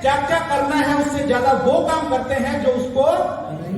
क्या क्या करना है, उससे ज्यादा वो काम करते हैं जो उसको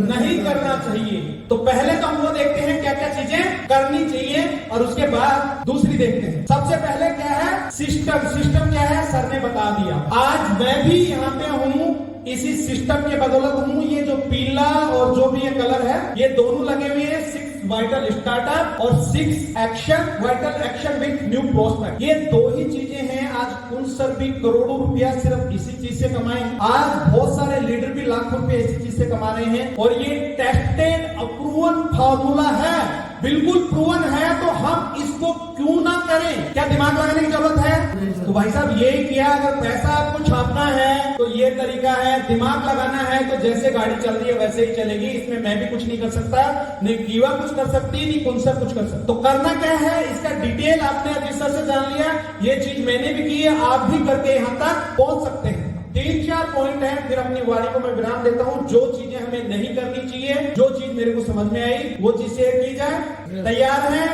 नहीं करना चाहिए। तो पहले तो हम वो देखते हैं क्या क्या चीजें करनी चाहिए और उसके बाद दूसरी देखते हैं। सबसे पहले क्या है, सिस्टम। सिस्टम क्या है, सर ने बता दिया। आज मैं भी यहाँ पे हूँ इसी सिस्टम के बदौलत हूँ। ये जो पीला और जो भी ये कलर है, ये दोनों लगे हुए हैं 6 वाइटल स्टार्टअप और 6 action vital action with new prospect. ये दो ही चीजें हैं। आज कुल सर भी करोड़ों रुपया सिर्फ इसी चीज से कमाए। आज बहुत सारे लीडर भी लाखों रुपए इसी चीज से कमा रहे हैं और ये टेस्टेड अप्रूवन फार्मूला है, बिल्कुल प्रूवन है। तो हम इसको क्यों ना करें? क्या दिमाग लगाने की जरूरत है? तो भाई साहब ये किया, अगर पैसा आपको छापना है तो ये तरीका है, दिमाग लगाना है तो जैसे गाड़ी चल रही है वैसे ही चलेगी। इसमें मैं भी कुछ नहीं कर सकता, नहीं कीवा कुछ कर सकती, नहीं कौन सा कुछ कर सकता। तो करना क्या है, इसका डिटेल आपने रजिस्टर से जान लिया। ये चीज मैंने भी की है, आप भी करके यहाँ तक पहुंच सकते हैं। 3-4 पॉइंट है, फिर अपनी वाणी को मैं विराम देता हूं। जो चीजें हमें नहीं करनी चाहिए, जो चीज मेरे को समझ में आई वो चीज शेयर की जाए। तैयार है?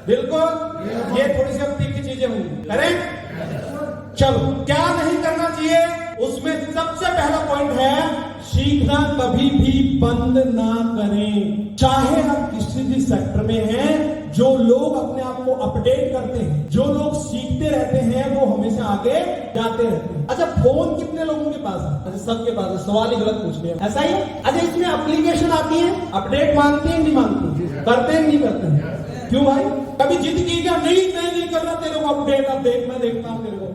बिल्कुल। ये थोड़ी सी तीखी चीजें होंगी, करें? चलो, क्या नहीं करना चाहिए उसमें सबसे पहला पॉइंट है, सीखना कभी भी बंद ना करें। चाहे हम किसी भी सेक्टर में हैं, जो लोग अपने आप को अपडेट करते हैं, जो लोग सीखते रहते हैं, वो हमेशा आगे जाते रहते हैं। अच्छा, फोन कितने लोगों के पास है? अच्छा, सबके पास है। सवाल ही गलत पूछ लिया, ऐसा ही है। अच्छा, इसमें एप्लीकेशन आती है, अपडेट मांगती है नहीं मांगती? करते हैं नहीं करते हैं? क्यों भाई? कभी जिद की क्या? नहीं, मैं नहीं कर रहा तेरे को अपडेट, अब देख मैं देखता हूँ तेरे को।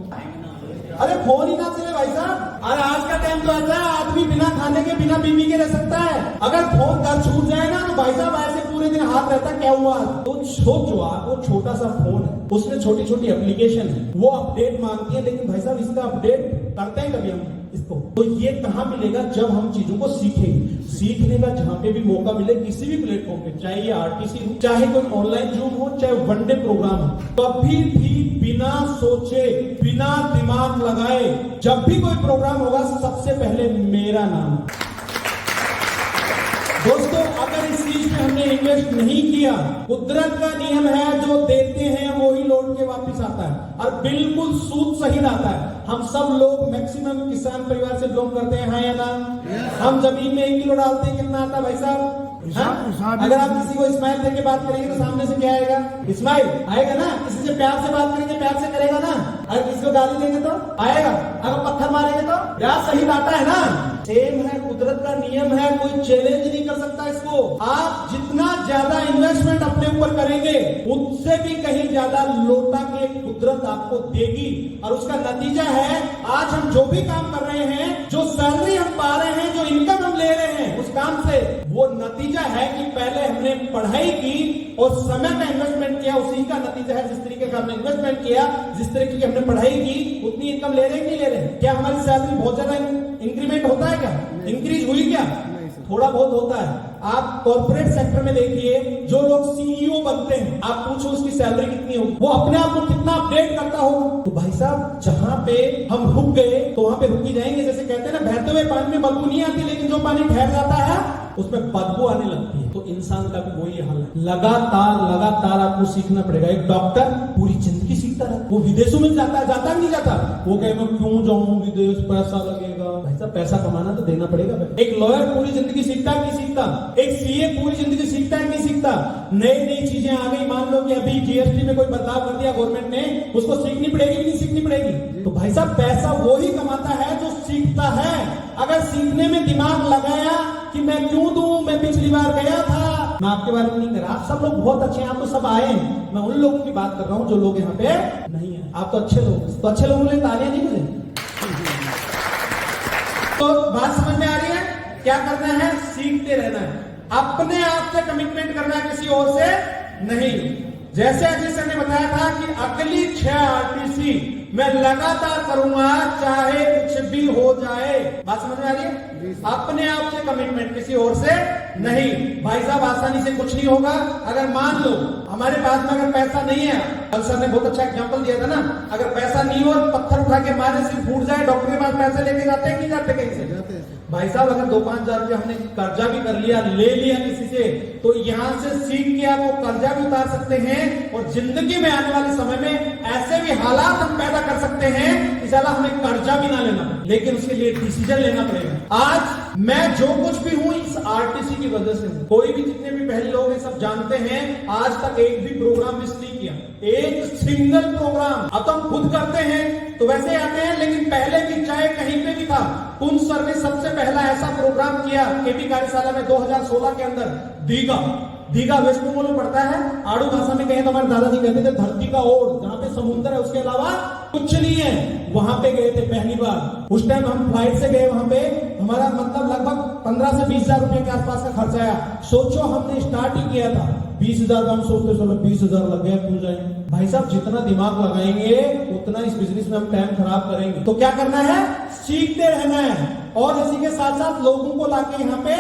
अरे फोन ही ना चले भाई साहब। अरे आज का टाइम तो ऐसा है, आदमी बिना खाने के बिना बीवी के रह सकता है। अगर फोन घर छूट जाए ना तो भाई साहब ऐसे पूरे दिन हाथ रहता क्या हुआ। तो सोचो आप, वो छोटा सा फोन है, उसमें छोटी छोटी एप्लीकेशन है, वो अपडेट मांगती है, लेकिन भाई साहब इसका अपडेट करते हैं कभी हम इसको? तो ये कहाँ मिलेगा? जब हम चीजों को सीखेंगे। सीखने का जहां पे भी मौका मिले, किसी भी प्लेटफॉर्म पे, चाहे ये आरटीसी हो, चाहे कोई ऑनलाइन जूम हो, चाहे वनडे प्रोग्राम हो, कभी भी बिना सोचे, बिना दिमाग लगाए जब भी कोई प्रोग्राम होगा, सबसे पहले मेरा नाम। दोस्तों, अगर इस चीज में हमने इन्वेस्ट नहीं किया, कुदरत का नियम है, जो देते हैं वो ही लौट के वापस आता है और बिल्कुल सूद सही आता है। हम सब लोग मैक्सिमम किसान परिवार से बिलोंग करते हैं, हाँ या ना? हम जमीन में 1 किलो डालते हैं, कितना आता है भाई साहब? अगर आप किसी को स्माइल देके बात करेंगे तो सामने से क्या आएगा? स्माइल आएगा ना। किसी से प्यार से बात करेंगे, प्यार से करेगा ना। अगर किसी को गाली देंगे तो आएगा, अगर पत्थर मारेंगे तो क्या सही बात है ना? सेम है, कुदरत का नियम है, कोई चैलेंज नहीं कर सकता इसको। आप जितना ज्यादा इन्वेस्टमेंट अपने ऊपर करेंगे, उससे भी कहीं ज्यादा लौटा के कुदरत आपको देगी। और उसका नतीजा है, आज हम जो भी काम कर रहे हैं, जो सैलरी हम पा रहे हैं, जो इनकम हम ले रहे हैं उस काम से, वो नतीजा है कि पहले हमने पढ़ाई की और समय का इन्वेस्टमेंट किया, उसी का नतीजा है। जिस तरीके का हमने इन्वेस्टमेंट किया, जिस तरीके की हमने पढ़ाई की, उतनी इनकम ले रहे हैं नहीं ले रहे? क्या हमारी सैलरी बहुत ज्यादा इंक्रीमेंट होता है? क्या इंक्रीज हुई? क्या थोड़ा बहुत होता है। आप कॉर्पोरेट सेक्टर में देखिए, जो लोग सीईओ बनते हैं, आप पूछो उसकी सैलरी कितनी होगी, वो अपने आप को कितना अपडेट करता होगा। तो भाई साहब, जहां पे हम रुक गए तो वहां पे रुक ही जाएंगे। जैसे कहते हैं ना, बहते हुए पानी में बदबू नहीं आती, लेकिन जो पानी ठहर जाता है उसमें बदबू आने लगती है। तो इंसान का भी वही हाल है। लगातार आपको सीखना पड़ेगा। एक डॉक्टर पूरी जिंदगी सीखता है, वो विदेशों में जाता है, जाता नहीं जाता? वो कहे मैं क्यों जाऊं विदेश, पैसा लगेगा। भाई साहब, पैसा कमाना तो देना पड़ेगा। एक लॉयर पूरी जिंदगी सीखता है, नहीं सीखता? एक सीए पूरी जिंदगी सीखता है, नहीं सीखता? नई चीजें आ गई, मान लो कि अभी जीएसटी में कोई बदलाव कर दिया गवर्नमेंट ने, उसको सीखनी पड़ेगी नहीं सीखनी पड़ेगी? तो भाई साहब, पैसा वो ही कमाता है जो सीखता है। अगर सीखने में दिमाग लगाया कि मैं क्यों दूं, मैं पिछली बार गया था, मैं आपके बारे में नहीं कर रहा, आप सब लोग बहुत अच्छे हैं, आप तो सब आए हैं। मैं उन लोगों की बात कर रहा हूं जो लोग यहाँ पे नहीं है। आप तो अच्छे लोग, तो अच्छे लोगों के लिए तालियां नहीं मुझे? तो बात समझ में आ रही है? क्या करना है? सीखते रहना है, अपने आप से कमिटमेंट करना है, किसी और से नहीं। जैसे अजय सर ने बताया था कि अगली 6 आरटीसी मैं लगातार करूंगा, चाहे कुछ भी हो जाए। बात समझ में आ रही है? अपने आप से कमिटमेंट, किसी और से नहीं। भाई साहब, आसानी से कुछ नहीं होगा। अगर मान लो हमारे पास में अगर पैसा नहीं है, कल सर ने बहुत अच्छा एग्जांपल दिया था ना, अगर पैसा नहीं हो, पत्थर उठा के मारे सिर फूट जाए, डॉक्टर के पास पैसे लेके जाते हैं, नहीं जाते? कहीं से भाई साहब, अगर 2-5 हजार रुपया हमने कर्जा भी कर लिया, ले लिया किसी से, तो यहां से सीख के आप वो कर्जा भी उतार सकते हैं और जिंदगी में आने वाले समय में ऐसे भी हालात हम पैदा कर सकते हैं कि साला हमें कर्जा भी ना लेना पड़े, लेकिन उसके लिए डिसीजन लेना पड़ेगा। आज मैं जो कुछ भी हूं इस आरटीसी की वजह से हूं। कोई भी जितने भी पहले लोग हैं सब जानते हैं, आज तक एक भी प्रोग्राम मिस नहीं किया, एक सिंगल प्रोग्राम। अब तो हम खुद करते हैं तो वैसे आते हैं, लेकिन पहले भी चाहे कहीं पे भी था, पुंछ सर ने सबसे पहला ऐसा प्रोग्राम किया केपी कार्यशाला में 2016 के अंदर। दीघा वेस्ट बंगाल में पड़ता है। आड़ू भाषा में कहें तो हमारे दादाजी कहते थे धरती का ओर, जहां पे समुद्र है उसके अलावा कुछ नहीं है। वहां पे गए थे पहली बार। उस टाइम हम फ्लाइट से गए, वहां पे हमारा मतलब लगभग 15 से 20 हजार रुपए के आसपास का खर्च आया। सोचो हमने स्टार्ट ही किया था 20,000 का, हम सोचते चलो 20,000 लग गया, क्यों जाएंगे भाई साहब। जितना दिमाग लगाएंगे उतना इस बिजनेस में हम टाइम खराब करेंगे। तो क्या करना है, सीखते रहना है और इसी के साथ साथ लोगों को लाके यहाँ पे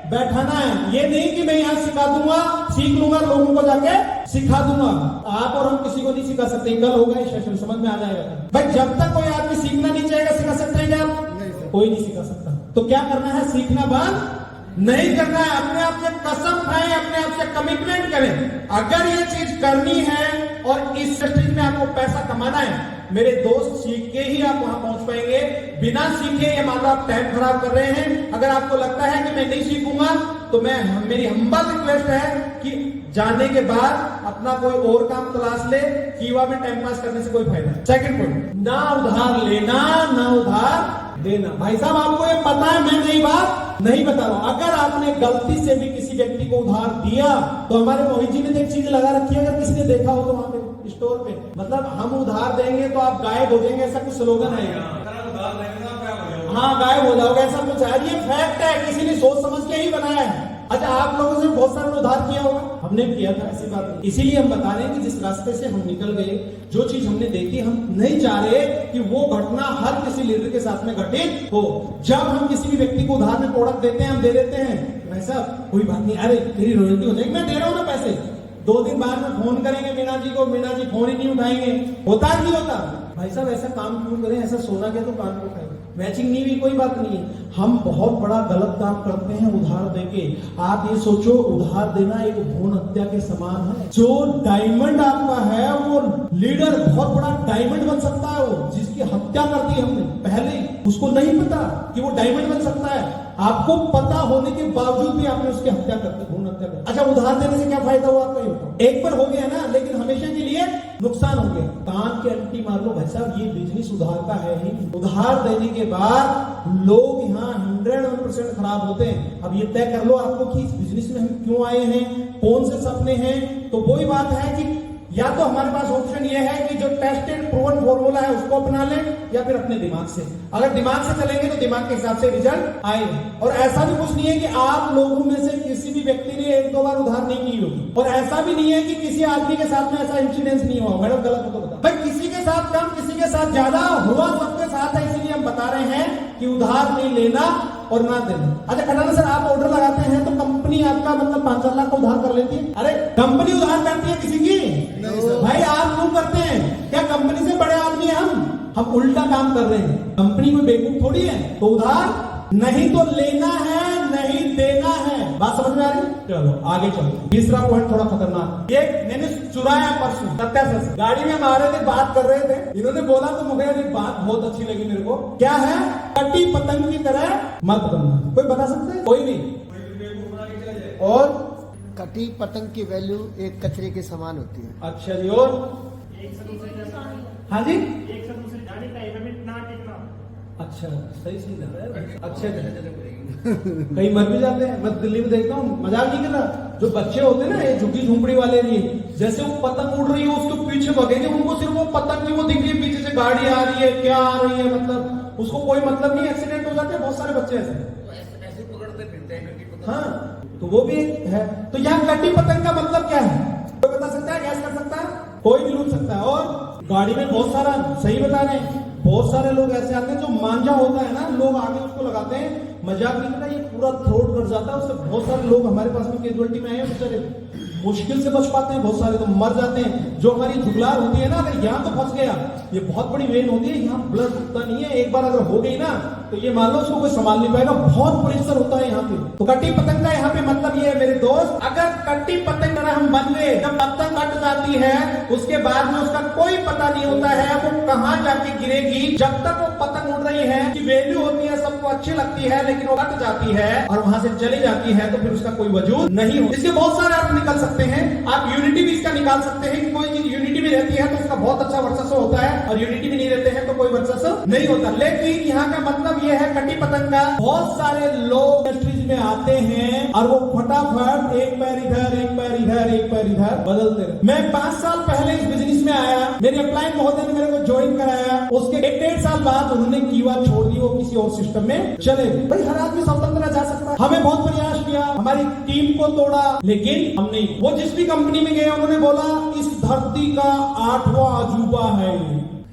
बैठाना है। ये नहीं कि मैं यहाँ सिखा दूंगा, सीख लूंगा, लोगों को जाके सिखा दूंगा। आप और हम किसी को नहीं सिखा सकते। कल होगा ये सेशन, समझ में आ जाएगा भाई। जब तक कोई आदमी सीखना नहीं चाहेगा, सिखा सकते हैं क्या आप? कोई नहीं सिखा सकता। तो क्या करना है, सीखना बंद नहीं करना है। अपने आप से कसम खाएं, अपने आप से कमिटमेंट करें। अगर ये चीज करनी है और इस स्टेज में आपको पैसा कमाना है, मेरे दोस्त, सीख के ही आप वहां पहुंच पाएंगे। बिना सीखे ये मान लो आप टाइम खराब कर रहे हैं। अगर आपको लगता है कि मैं नहीं सीखूंगा, तो मेरी हम्बल रिक्वेस्ट है कि जाने के बाद अपना कोई और काम तलाश ले। कीवा में टाइम पास करने से कोई फायदा नहीं। सेकंड पॉइंट, ना उधार लेना ना उधार देना। भाई साहब आपको ये पता है, मैं नई बात नहीं बता रहा हूं। अगर आपने गलती से भी किसी व्यक्ति को उधार दिया, तो हमारे मोहित जी ने एक चीज लगा रखी है, अगर किसी ने देखा हो तो वहां पे स्टोर पे, मतलब हम उधार देंगे तो आप गायब हो जाएंगे, ऐसा कुछ स्लोगन है। हाँ, गायब हो जाओगे, ऐसा कुछ है। ये फैक्ट है, किसी ने सोच समझ के ही बनाया है। अच्छा, आप लोगों से बहुत सारे उधार किया होगा, हमने भी किया था, ऐसी बात नहीं। इसीलिए हम बता रहे हैं कि जिस रास्ते से हम निकल गए, जो चीज हमने देखी, हम नहीं चाह रहे कि वो घटना हर किसी लीडर के साथ में घटित हो। जब हम किसी भी व्यक्ति को उधार में प्रोडक्ट देते हैं, हम दे देते हैं, भाई साहब कोई बात नहीं, अरे तेरी रॉयल्टी हो जाएगी, मैं दे रहा हूं ना पैसे। 2 दिन बाद में फोन करेंगे मीना जी को, मीना जी फोन ही नहीं उठाएंगे। होता नहीं होता भाई साहब, ऐसा काम क्यों करें? ऐसा सोना क्या तो कान को खाएंगे, मैचिंग नहीं हुई कोई बात नहीं है। हम बहुत बड़ा गलत काम करते हैं उधार देके। आप ये सोचो, उधार देना एक भ्रूण हत्या के समान है। जो डायमंड आपका है, वो लीडर बहुत बड़ा डायमंड बन सकता है, वो जिसकी हत्या कर दी हमने पहले, उसको नहीं पता कि वो डायमंड बन सकता है। आपको पता होने के बावजूद भी आपने उसकी हत्या कर दी, भ्रूण हत्या कर दी। अच्छा, उधार देने से क्या फायदा हुआ आपका? एक बार हो गया ना, लेकिन हमेशा के लिए नुकसान हो गया। कान के अंटी मार लो भाई साहब, ये बिजनेस उधार का है ही। उधार देने के बाद लोग यहाँ 100% खराब होते हैं। अब ये तय कर लो आपको कि इस बिजनेस में हम क्यों आए हैं, कौन से सपने हैं। तो वही बात है कि या तो हमारे पास ऑप्शन ये है कि जो टेस्टेड प्रूवन फॉर्मूला है उसको अपना लें, या फिर अपने दिमाग से। अगर दिमाग से चलेंगे तो दिमाग के हिसाब से रिजल्ट आएगा। और ऐसा भी कुछ नहीं है कि आप लोगों में से किसी भी व्यक्ति ने 1-2 बार उधार नहीं की होगी, और ऐसा भी नहीं है कि किसी आदमी के साथ में ऐसा इंसिडेंस नहीं हुआ। मैडम गलत हो तो बता भाई, किसी के साथ कम, किसी के साथ ज्यादा हुआ, सबके साथ है। इसीलिए हम बता रहे हैं कि उधार नहीं लेना और ना देना। अच्छा खटाना सर, आप ऑर्डर लगाते हैं तो कंपनी आपका मतलब 5-4 लाख का उधार कर लेती है? अरे कंपनी उधार करती है किसी की? भाई आप क्यों करते हैं? क्या कंपनी से बड़े आदमी है हम उल्टा काम कर रहे हैं। कंपनी कोई बेवकूफ थोड़ी है। तो उधार नहीं तो लेना है, नहीं देना है। बात समझ में आ रही? चलो आगे चलो। तीसरा पॉइंट थोड़ा खतरनाक, ये मैंने चुराया परसों सत्या से। गाड़ी में हम आ रहे थे, बात कर रहे थे, इन्होंने बोला तो मुझे एक बात बहुत अच्छी लगी मेरे को। क्या है? कटी पतंग की तरह मत बनना। कोई बता सकता है? कोई नहीं। और कटी पतंग की वैल्यू एक कचरे के समान होती है। अच्छा जी, और हाँ जी, अच्छा सही जा रहा है। अच्छा कहीं मर भी जाते हैं। मैं दिल्ली में देखता हूँ, मजाक नहीं कर रहा, जो बच्चे होते हैं ना, ये झुग्गी झोंपड़ी वाले नहीं, जैसे वो पतंग उड़ रही है उसके पीछे भगेंगे, उनको सिर्फ वो पतंग की वो दिख रही है, पीछे से गाड़ी आ रही है, क्या आ रही है, मतलब उसको कोई मतलब नहीं, एक्सीडेंट हो जाते हैं बहुत सारे बच्चे ऐसे पकड़ते फिरते हैं। हाँ, तो वो भी है। तो यहाँ कटी पतंग का मतलब क्या है? कोई बता सकता है? गैस कर सकता है? कोई भी लूट सकता है। और गाड़ी में बहुत सारा, सही बता रहे हैं, बहुत सारे लोग ऐसे आते हैं, जो मांझा होता है ना, लोग आगे उसको लगाते हैं, मजाक नहीं करना, ये पूरा थ्रोट कट जाता है उससे। बहुत सारे लोग हमारे पास में कैजुअलिटी में आए हैं, बेचारे मुश्किल से बच पाते हैं, बहुत सारे तो मर जाते हैं। जो हमारी जुगलार होती है ना, अगर यहाँ तो फंस गया, ये बहुत बड़ी वेन होती है, यहाँ ब्लड रुकता नहीं है, एक बार अगर हो गई ना तो ये मान लो उसको कोई संभाल नहीं पाएगा, बहुत प्रेशर होता है यहाँ पे। तो कटी पतंग का यहाँ पे मतलब ये है मेरे दोस्त, अगर कटी पतंग हम बन गए, जब पतंग कट जाती है उसके बाद में उसका कोई पता पता नहीं होता है वो कहाँ जाके गिरेगी। जब तक वो पतंग उड़ रही है कि वैल्यू होती है, सबको अच्छी लगती है, लेकिन वो कट जाती है और वहां से चली जाती है तो फिर उसका कोई वजूद नहीं हो। इसके बहुत सारे अर्थ निकल सकते हैं। आप यूनिटी भी इसका निकाल सकते हैं कि कोई चीज यूनिटी में रहती है तो उसका बहुत अच्छा वर्चस्व होता है, और यूनिटी में नहीं रहते हैं तो कोई वर्चस्व नहीं होता। लेकिन यहाँ का मतलब ये है कटी पतंग का, बहुत सारे लोग इंडस्ट्रीज में आते हैं और वो फटाफट एक पैर इधर एक पैर इधर एक पैर इधर बदलते रहे। मैं 5 साल पहले इस बिजनेस में आया, मेरे अपलाइन महोदय ने मेरे को ज्वाइन कराया, उसके 1-1.5 साल बाद उन्होंने कीवा छोड़ दी, वो किसी और सिस्टम में चले गए। भाई हर आदमी स्वतंत्र जा सकता है। हमें बहुत प्रयास किया, हमारी टीम को तोड़ा, लेकिन हम नहीं। वो जिस भी कंपनी में गए उन्होंने बोला इस धरती का 8वां अजूबा है।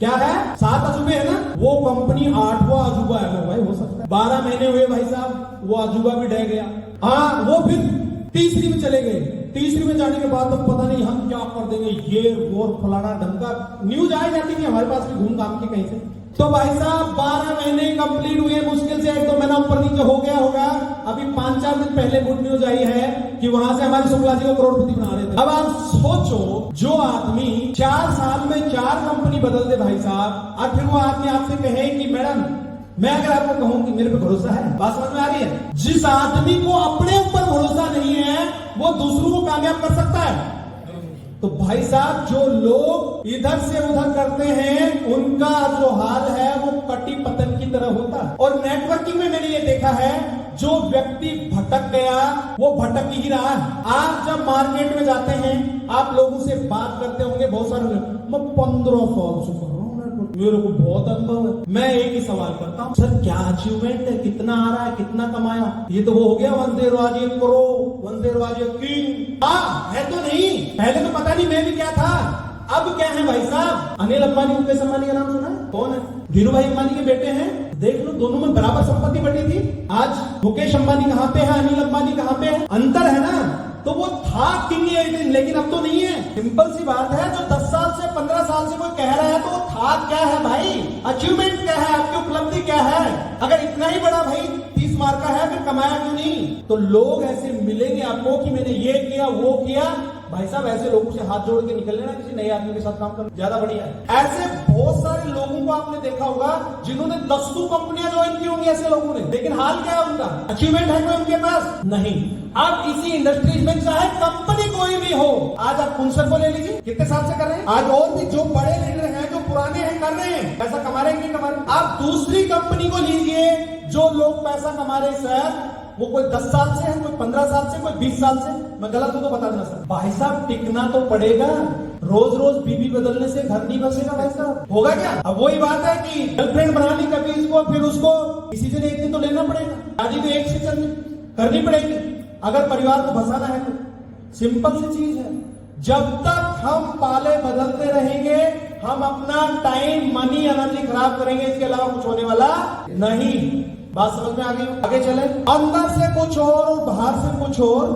क्या है? 7 अजूबे है ना, वो कंपनी 8वां अजूबा है। भाई हो सकता है 12 महीने हुए भाई साहब, वो अजूबा भी ढह गया। हाँ, वो फिर तीसरी में चले गए। तीसरी में जाने के बाद तो पता नहीं हम क्या कर देंगे, ये वो फलाना ढंका न्यूज आ जाती थी हमारे पास भी घूम घाम के कहीं से। तो भाई साहब 12 महीने कंप्लीट हुए, मुश्किल से 1-2 महीना ऊपर नीचे हो गया होगा। अभी 5-4 दिन पहले गुड न्यूज आई है कि वहां से हमारे शुक्ला जी को करोड़पति बना रहे थे। अब आप सोचो, जो आदमी 4 साल में 4 कंपनी बदल दे भाई साहब, और फिर वो आदमी आपसे कहे कि मैडम मैं अगर आपको कहूं कि मेरे पे भरोसा है, बात समझ में आ रही है? जिस आदमी को अपने ऊपर भरोसा नहीं है वो दूसरों को कामयाब कर सकता है। तो भाई साहब जो लोग इधर से उधर करते हैं उनका जो हाल है वो कटी पतंग की तरह होता है। और नेटवर्किंग में मैंने ये देखा है, जो व्यक्ति भटक गया वो भटक ही रहा है। आप जब मार्केट में जाते हैं, आप लोगों से बात करते होंगे, बहुत सारे लोग, मैं 15 साल से कर रहा हूँ, मेरे को बहुत अनुभव है। मैं एक ही सवाल करता हूँ, सर क्या अचीवमेंट है, कितना आ रहा है, कितना कमाया? ये तो वो हो गया once there was a pro, once there was a king. हाँ है तो नहीं, पहले तो पता नहीं मैं भी क्या था, अब क्या है भाई साहब? अनिल अंबानी, मुकेश अंबानी का नाम सुना है? कौन है? धीरू भाई अंबानी के बेटे हैं। देख लो, दोनों में बराबर संपत्ति बढ़ी थी। आज मुकेश अंबानी कहाँ पे है, अनिल अंबानी कहाँ पे है? अंतर है ना। तो वो था किंग एक दिन, लेकिन अब तो नहीं है। सिंपल सी बात है, जो 10 साल से 15 साल से कोई कह रहा है तो वो था क्या है भाई? अचीवमेंट क्या है, आपकी उपलब्धि क्या है? अगर इतना ही बड़ा भाई 30 मार्क का है, फिर कमाया क्यों नहीं? तो लोग ऐसे मिलेंगे आपको कि मैंने ये किया वो किया। भाई साहब ऐसे लोगों से हाथ जोड़ के निकल लेना, किसी नए आदमी के साथ काम करना ज्यादा बढ़िया है। ऐसे बहुत सारे लोगों को आपने देखा होगा जिन्होंने 10 कंपनियां ज्वाइन की होंगी ऐसे लोगों ने, लेकिन हाल क्या है उनका? अचीवमेंट है कोई उनके पास? नहीं। अब इसी इंडस्ट्रीज में चाहे कंपनी कोई भी हो, आज आप कुंसर को ले लीजिए, कितने साल से कर रहे हैं। आज और भी जो बड़े लीडर हैं, जो पुराने हैं, कर रहे हैं, पैसा कमा रहे हैं कि नहीं कमा रहे। आप दूसरी कंपनी को लीजिए, जो लोग पैसा कमा रहे हैं सर, वो कोई 10 साल से है, कोई 15 साल से, कोई 20 साल से। मैं गलत हूं तो बता देना सर। भाई साहब टिकना तो पड़ेगा, रोज रोज बीबी बदलने से घर नहीं बसेगा भाई साहब, होगा क्या? अब वही बात है कि गर्लफ्रेंड बना ली कभी इसको, फिर उसको डिसीजन एक दिन तो लेना पड़ेगा, शादी तो एक से करनी पड़ेगी अगर परिवार को बसाना है तो। सिंपल सी चीज है, जब तक हम पाले बदलते रहेंगे हम अपना टाइम, मनी, एनर्जी खराब करेंगे, इसके अलावा कुछ होने वाला नहीं। बात समझ में आ गई? आगे चले। अंदर से कुछ और बाहर से कुछ और।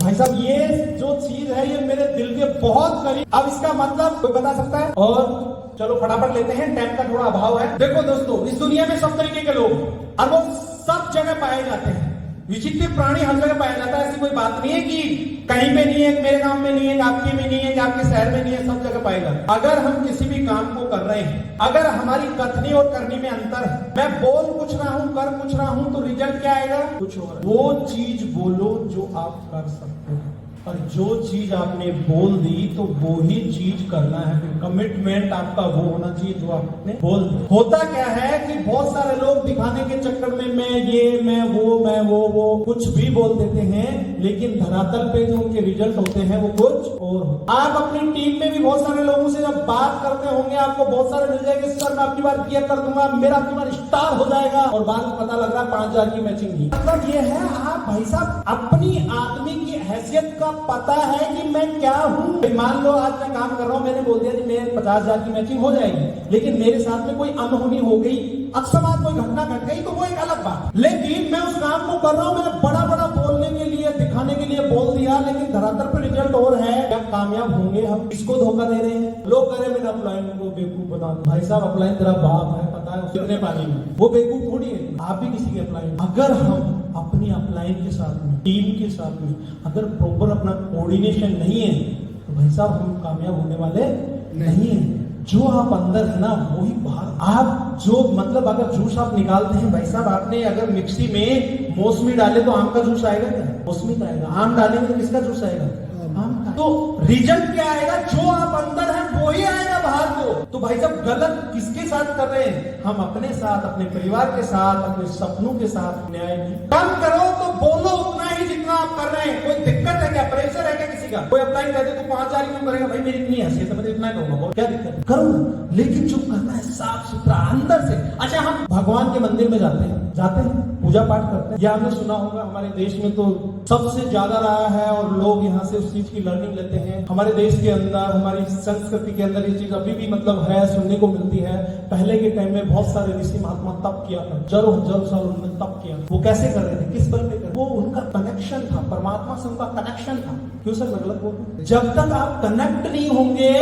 भाई साहब ये जो चीज है ये मेरे दिल के बहुत करीब। अब इसका मतलब कोई बता सकता है? और चलो फटाफट लेते हैं, टाइम का थोड़ा अभाव है। देखो दोस्तों, इस दुनिया में सब तरीके के लोग और वो सब जगह पाए जाते हैं। विचित्र प्राणी हर जगह पाया जाता है, ऐसी कोई बात नहीं है कि कहीं पे नहीं है, मेरे गांव में नहीं है, आपके में नहीं है, आपके शहर में नहीं है, सब जगह पाया जाता है। अगर हम किसी भी काम को कर रहे हैं, अगर हमारी कथनी और करनी में अंतर है, मैं बोल कुछ रहा हूं, कर कुछ रहा हूं, तो रिजल्ट क्या आएगा? कुछ और। वो चीज बोलो जो आप कर सकते हो, और जो चीज आपने बोल दी तो वो ही चीज करना है। कमिटमेंट आपका वो होना चाहिए जो आपने बोल दी। होता क्या है कि बहुत सारे लोग दिखाने के चक्कर में मैं ये, मैं वो कुछ भी बोल देते हैं, लेकिन धरातल पे जो उनके रिजल्ट होते हैं वो कुछ और। आप अपनी टीम में भी बहुत सारे लोगों से जब बात करते होंगे, आपको बहुत सारे मिल जाएंगे, सर मैं आपकी बार किया कर दूंगा, मेरा आपकी बार स्टार हो जाएगा, और बाद में पता लग रहा है 5000 की मैचिंग की। मतलब ये है, आप भाई साहब अपनी आदमी की हैसियत का पता है कि मैं क्या हूं। मान लो आज मैं काम कर रहा हूं, मैंने बोल दिया कि मेरे 50,000 की मैचिंग हो जाएगी, लेकिन मेरे साथ में कोई अनहोनी हो गई, अकस्मात कोई घटना घट गई, तो वो एक अलग बात। लेकिन मैं उस काम को कर रहा हूं, मैंने बड़ा बड़ा बोलने के लिए, दिखाने के लिए बोल दिया, लेकिन धरातल पर रिजल्ट और है। क्या कामयाब होंगे हम? इसको धोखा दे रहे हैं लोग। कह रहे मेरा अपलाइन को बेवकूफ बना दो। भाई साहब अपलाइन तेरा बाप है, पता है कितने पानी में, वो बेवकूफ थोड़ी है। आप भी किसी के अपलाइन। अगर हम अपनी अपलाइन के साथ में, टीम के साथ में अगर प्रॉपर अपना कोऑर्डिनेशन नहीं है, तो भाई साहब हम कामयाब होने वाले नहीं है। जो आप अंदर है ना वही बाहर। आप जो मतलब अगर जूस आप निकालते हैं भाई साहब, आपने अगर मिक्सी में मौसमी डाले तो आम का जूस आएगा क्या? मौसमी का आएगा। आम डालेंगे तो किसका जूस आएगा? आम का। तो रिजल्ट क्या आएगा? जो आप अंदर है वही आएगा बाहर को। तो भाई साहब गलत किसके साथ कर रहे हैं? हम अपने साथ, अपने परिवार के साथ, अपने सपनों के साथ न्याय नहीं। काम करो तो बोलो उतना ही जितना आप कर रहे हैं। कोई दिक्कत है क्या? प्रेशर है क्या किसी का? कोई अप्लाई कर दे तो 5,000 क्यों करेगा? भाई मेरी इतनी हैसियत है, मैं इतना करूंगा, क्या दिक्कत है? करो ना, लेकिन जो करना है साफ सुथरा अंदर से। अच्छा, हम भगवान के मंदिर में जाते हैं, पूजा पाठ करते हैं। या हमने सुना होगा हमारे देश में तो सबसे ज्यादा रहा है और लोग यहाँ से उस चीज की लर्निंग लेते हैं। हमारे देश के अंदर, हमारी संस्कृति के अंदर ये चीज अभी भी मतलब है, सुनने को मिलती है। पहले के टाइम में बहुत सारे ऋषि महात्मा तप किया था, हजारों साल उन्होंने तप किया। वो कैसे कर रहे थे? किस बल पे कर? वो उनका कनेक्शन था, परमात्मा से उनका कनेक्शन था। क्यों सर मैं गलत बोल रहा हूं? जब तक आप कनेक्ट नहीं होंगे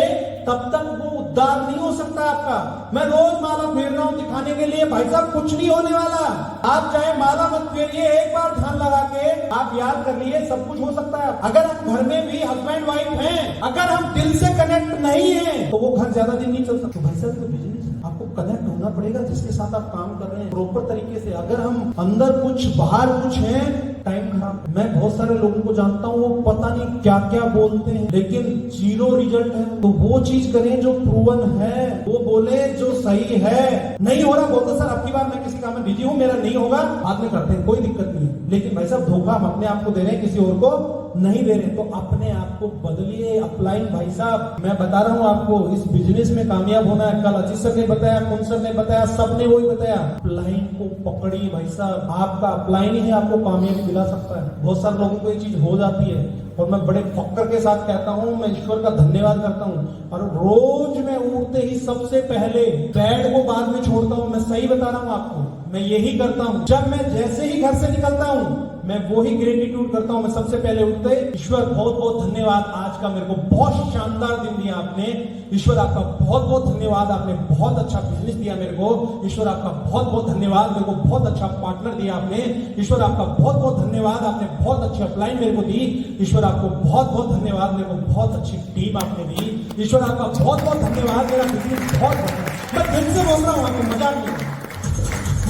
तब तक वो उद्धार नहीं हो सकता आपका। मैं रोज माला फेर रहा हूं दिखाने के लिए, भाई साहब कुछ नहीं होने वाला। आप चाहे माला मत फेरिए, एक बार ध्यान लगा के आप याद कर लिए, सब कुछ हो सकता है। अगर हम घर में भी हस्बैंड वाइफ हैं, अगर हम दिल से कनेक्ट नहीं है तो वो घर ज्यादा दिन नहीं चल सकता। भाई साहब तो बिजनेस है, आपको कनेक्ट होना पड़ेगा जिसके साथ आप काम कर रहे हैं प्रॉपर तरीके से। अगर हम अंदर कुछ बाहर कुछ है, टाइम खराब। मैं बहुत सारे लोगों को जानता हूँ, वो पता नहीं क्या क्या बोलते हैं लेकिन जीरो रिजल्ट है। तो वो चीज करें जो प्रूवन है, वो बोले जो सही है। नहीं हो रहा बोलते सर आपकी बार मैं किसी काम में बिजी हूँ, मेरा नहीं होगा, बाद में करते हैं, कोई दिक्कत नहीं है। लेकिन भाई साहब धोखा हम अपने आप को दे रहे हैं, किसी और को नहीं दे रहे। तो अपने आप को बदलिए। अपलाइन भाई साहब मैं बता रहा हूँ आपको, इस बिजनेस में कामयाब होना है। कल अजीत सर ने बताया, कौन सर ने बताया, सबने वही बताया। अपलाइन को पकड़िए भाई साहब, आपका अपलाइन ही आपको कामयाबी दिला सकता है। बहुत सारे लोगों को ये चीज हो जाती है और मैं बड़े फक्र के साथ कहता हूँ, मैं ईश्वर का धन्यवाद करता हूँ। और रोज मैं उठते ही सबसे पहले बेड को बाद में छोड़ता हूँ। मैं सही बता रहा हूँ आपको, मैं यही करता हूँ। जब मैं जैसे ही घर से निकलता हूँ मैं वो ही ग्रेटिट्यूड करता हूँ। मैं सबसे पहले उठते ही ईश्वर बहुत बहुत धन्यवाद, आज का मेरे को बहुत शानदार दिन दिया आपने। ईश्वर आपका बहुत बहुत धन्यवाद, आपने बहुत अच्छा बिजनेस दिया मेरे को। ईश्वर आपका बहुत बहुत धन्यवाद, मेरे को बहुत अच्छा पार्टनर दिया आपने। ईश्वर आपका बहुत बहुत धन्यवाद, आपने बहुत अच्छी अपलाइन मेरे को दी। ईश्वर आपको बहुत बहुत धन्यवाद, मेरे को बहुत अच्छी टीम आपने दी। ईश्वर आपका बहुत बहुत धन्यवाद, मेरा बिजनेस बहुत बढ़िया। मैं दिल से बोल रहा हूँ आपको, मजाक नहीं।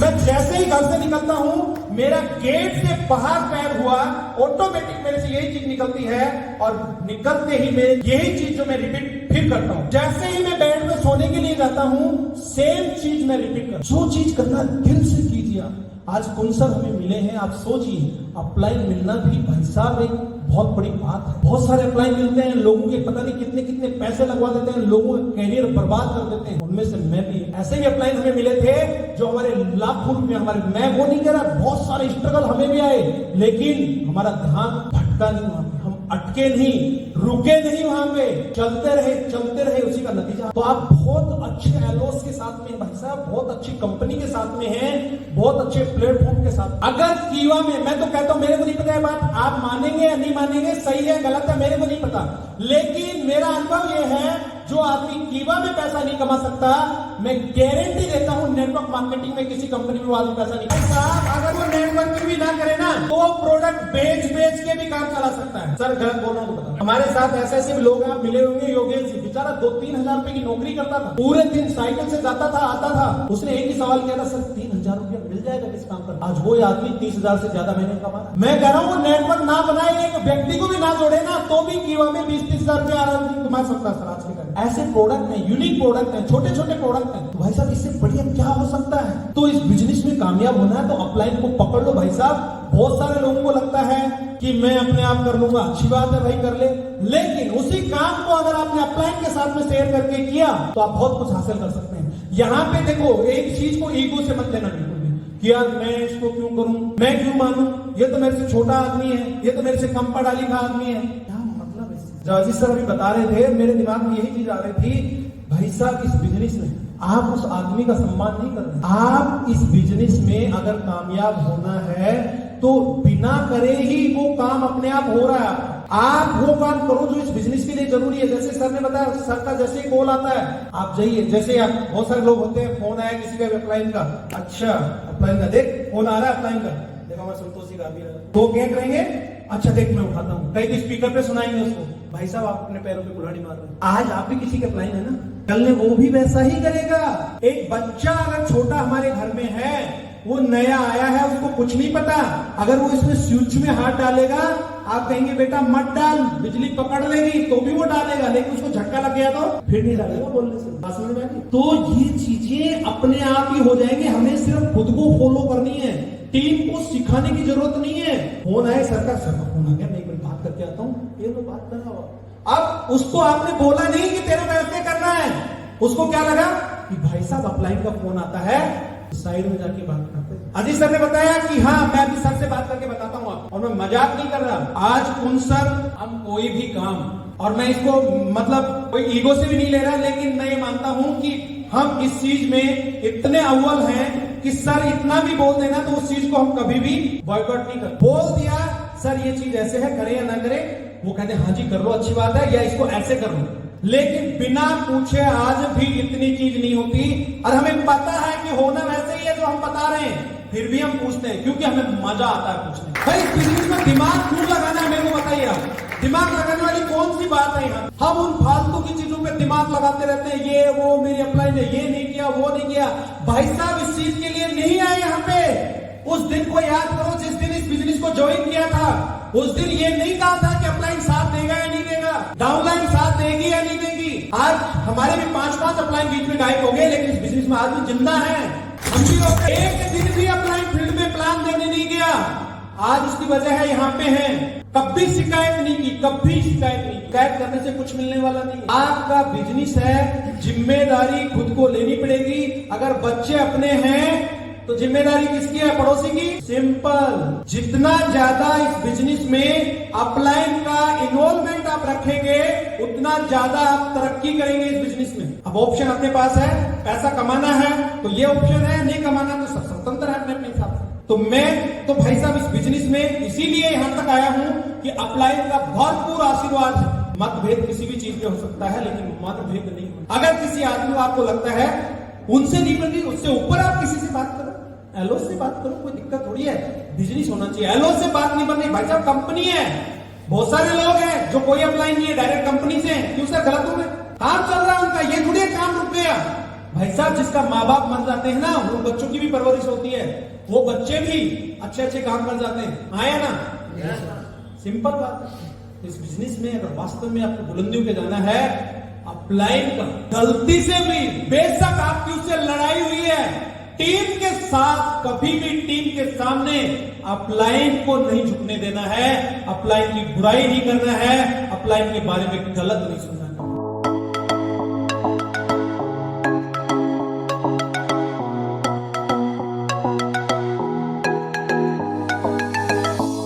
मैं जैसे ही घर से निकलता हूं, मेरा गेट से बाहर पैर हुआ, ऑटोमेटिक मेरे से यही चीज निकलती है और निकलते ही मैं यही चीज जो मैं रिपीट फिर करता हूं। जैसे ही मैं बेड में सोने के लिए जाता हूं, सेम चीज मैं रिपीट करता हूं। जो चीज करना दिल से कीजिए। आज कौन सा हमें मिले हैं, आप सोचिए। अपलाइन मिलना भी भाई साहब एक बहुत बड़ी बात है। बहुत सारे अपलाइन मिलते हैं, लोगों के पता नहीं कितने कितने पैसे लगवा देते हैं, लोगों का कैरियर बर्बाद कर देते हैं। उनमें से मैं भी ऐसे ही अपलाइन हमें मिले थे जो हमारे लाखों रुपए हमारे, मैं वो नहीं कह रहा, बहुत सारे स्ट्रगल हमें भी आए, लेकिन हमारा ध्यान भटका नहीं हुआ, हम अटके नहीं, रुके नहीं, वहां पे चलते रहे, उसी का नतीजा। तो आप बहुत अच्छे एलोस के साथ में भाई साहब, बहुत अच्छी कंपनी के साथ में हैं, बहुत अच्छे प्लेटफॉर्म के साथ। अगर कीवा में, मैं तो कहता हूं, मेरे को नहीं पता है बात, आप मानेंगे या नहीं मानेंगे, सही है गलत है मेरे को नहीं पता, लेकिन मेरा अनुभव यह है जो आदमी कीवा में पैसा नहीं कमा सकता, मैं गारंटी देता हूं नेटवर्क मार्केटिंग में किसी कंपनी में वो आदमी पैसा नहीं कमा सकता। अगर वो नेटवर्किंग भी ना करे ना, तो वो प्रोडक्ट बेच के भी काम चला सकता है। सर गलत बोल रहा हूं तो बता। हमारे साथ ऐसे लोग आप मिले होंगे, योगेश जी बेचारा 2-3 हजार रुपए की नौकरी करता था, पूरे दिन साइकिल से जाता था आता था। उसने एक ही सवाल किया था, सर 3,000 रुपया मिल जाएगा किस काम पर? आज वो आदमी 30,000 से ज्यादा महीने कमा। मैं कह रहा हूँ नेटवर्क ना बनाए, एक व्यक्ति को भी ना जोड़े ना, तो भी कीवा में 20-30 हजार रुपया आराम से कमा सकता है। आज के टाइम ऐसे प्रोडक्ट हैं, यूनिक प्रोडक्ट हैं, छोटे छोटे प्रोडक्ट हैं। तो भाई साहब इससे बढ़िया क्या हो सकता है? तो इस बिजनेस में कामयाब होना है तो अपलाइन को पकड़ लो भाई साहब। बहुत सारे लोगों को लगता है कि मैं अपने आप कर लूंगा, अच्छी बात है भाई कर ले, लेकिन उसी काम को अगर आपने अपलाइन के साथ में शेयर करके किया तो आप बहुत कुछ हासिल कर सकते हैं। यहाँ पे देखो, एक चीज को ईगो से मत लेना बिल्कुल भी कि यार मैं इसको क्यों करूं, मैं क्यों मानूं, ये तो मेरे से छोटा आदमी है, ये तो मेरे से कम पढ़ा लिखा आदमी है। क्या मतलब है? जो अजीत सर अभी बता रहे थे, मेरे दिमाग में यही चीज आ रही थी, भाई साहब इस बिजनेस में आप उस आदमी का सम्मान नहीं कर रहे। आप इस बिजनेस में अगर कामयाब होना है तो बिना करे ही वो काम अपने आप हो रहा है। आप वो काम करो जो इस बिजनेस के लिए जरूरी है। जैसे सर ने बताया, सर का जैसे ही कॉल आता है आप जाइए। जैसे आप, बहुत सारे लोग होते हैं, फोन आया किसी का अपलाइन का, अच्छा अपलाइन का, देख फोन आ रहा है अपलाइन का, देखो हमारे संतोषी का भी तो क्या करेंगे, अच्छा देख मैं उठाता हूँ, कहीं स्पीकर पे सुनाएंगे उसको, भाई साहब आप अपने पैरों पे कुल्हाड़ी मार रहे हैं। आज आप भी किसी के अपलाइन है ना, कल ने वो भी वैसा ही करेगा। एक बच्चा अगर छोटा हमारे घर में है, वो नया आया है, उसको कुछ नहीं पता, अगर वो इसमें स्विच में हाथ डालेगा, आप कहेंगे बेटा मत डाल, बिजली पकड़ लेगी, तो भी वो डालेगा, लेकिन उसको झटका लग गया तो फिर नहीं डालेगा बोलने से। बात समझ में आ गई? तो ये चीजें अपने आप ही हो जाएंगे, हमें सिर्फ खुद को फॉलो करनी है, टीम को सिखाने की जरूरत नहीं है। फोन आए सर का फोन आ गया, मैं एक मिनट बात करके आता हूँ, ये तो बात कर रहा हूँ। अब उसको आपने बोला नहीं कि तेरे को ऐसे करना है, उसको क्या लगा कि भाई साहब अपलाइन का फोन आता है, साइड में जाके बात करते हैं। अजीत सर ने बताया कि हाँ मैं अभी सर से बात करके बताता हूँ आप, और मैं मजाक नहीं कर रहा। आज उन सर हम कोई भी काम, और मैं इसको मतलब कोई ईगो से भी नहीं ले रहा, लेकिन मैं ये मानता हूं कि हम इस चीज में इतने अव्वल हैं कि सर इतना भी बोल देना तो उस चीज को हम कभी भी बॉयकॉट नहीं कर। बोल दिया सर ये चीज ऐसे है, करे या ना करे, वो कहते हाँ जी कर लो अच्छी बात है, या इसको ऐसे कर लो, लेकिन बिना पूछे आज भी इतनी चीज नहीं होती। और हमें पता है कि होना वैसे ही है जो हम बता रहे हैं, फिर भी हम पूछते हैं क्योंकि हमें मजा आता है पूछने। भाई इस बिजनेस में दिमाग क्यों लगाना है, मेरे को बताइए आप। दिमाग लगाने वाली कौन सी बात है यहाँ? हम उन फालतू की चीजों पे दिमाग लगाते रहते हैं, ये वो मेरी अप्लाई ने ये नहीं किया, वो नहीं किया। भाई साहब इस चीज के लिए नहीं आए यहाँ पे। उस दिन को याद करो जिस दिन इस बिजनेस को ज्वाइन किया था, उस दिन ये नहीं कहा था कि अपलाइन साथ देगा या नहीं देगा, डाउनलाइन साथ देगी या नहीं देगी। आज हमारे भी 5-5 अपलाइन बीच में गायब हो गए, लेकिन इस बिजनेस में आदमी जिंदा है। हम भी लोग एक दिन भी अपलाइन फील्ड में प्लान देने नहीं गया, आज उसकी वजह है यहाँ पे है। कभी शिकायत नहीं की, कभी शिकायत नहीं। शिकायत करने से कुछ मिलने वाला नहीं। आपका बिजनेस है, जिम्मेदारी खुद को लेनी पड़ेगी। अगर बच्चे अपने हैं तो जिम्मेदारी किसकी है? पड़ोसी की। सिंपल। जितना ज्यादा इस बिजनेस में अपलाइन का इन्वॉल्वमेंट आप रखेंगे, उतना ज्यादा आप तरक्की करेंगे इस बिजनेस में। अब ऑप्शन अपने पास है, पैसा कमाना है तो ये ऑप्शन है, नहीं कमाना तो सब स्वतंत्र है अपने हिसाब से। तो मैं तो भाई साहब इस बिजनेस में इसीलिए यहां तक आया हूं कि अपलाइन का भरपूर आशीर्वाद है। मतभेद किसी भी चीज में हो सकता है, लेकिन मतभेद नहीं। अगर किसी आदमी को आपको लगता है उनसे नहीं बनती, उससे ऊपर आप किसी से बात करो, एलो से बात करो, कोई दिक्कत थोड़ी है। बिजनेस होना चाहिए, एलो से बात नहीं बन रही। भाई साहब कंपनी है, बहुत सारे लोग हैं जो कोई अपलाइन नहीं है, डायरेक्ट कंपनी से। क्यों सर गलत हो गए? काम चल रहा है उनका, ये थोड़ी काम रुक गया। भाई साहब जिसका माँ बाप मर जाते हैं ना, उन बच्चों की भी परवरिश होती है, वो बच्चे भी अच्छे अच्छे काम कर जाते हैं। आया ना? सिंपल बात। इस बिजनेस में अगर वास्तव में आपको बुलंदियों पे जाना है, अपलाइन का गलती से भी, बेशक आपकी उससे लड़ाई हुई है, टीम के साथ कभी भी टीम के सामने अपलाइन को नहीं झुकने देना है, अपलाइन की बुराई नहीं करना है, अपलाइन के बारे में गलत नहीं सुनना है।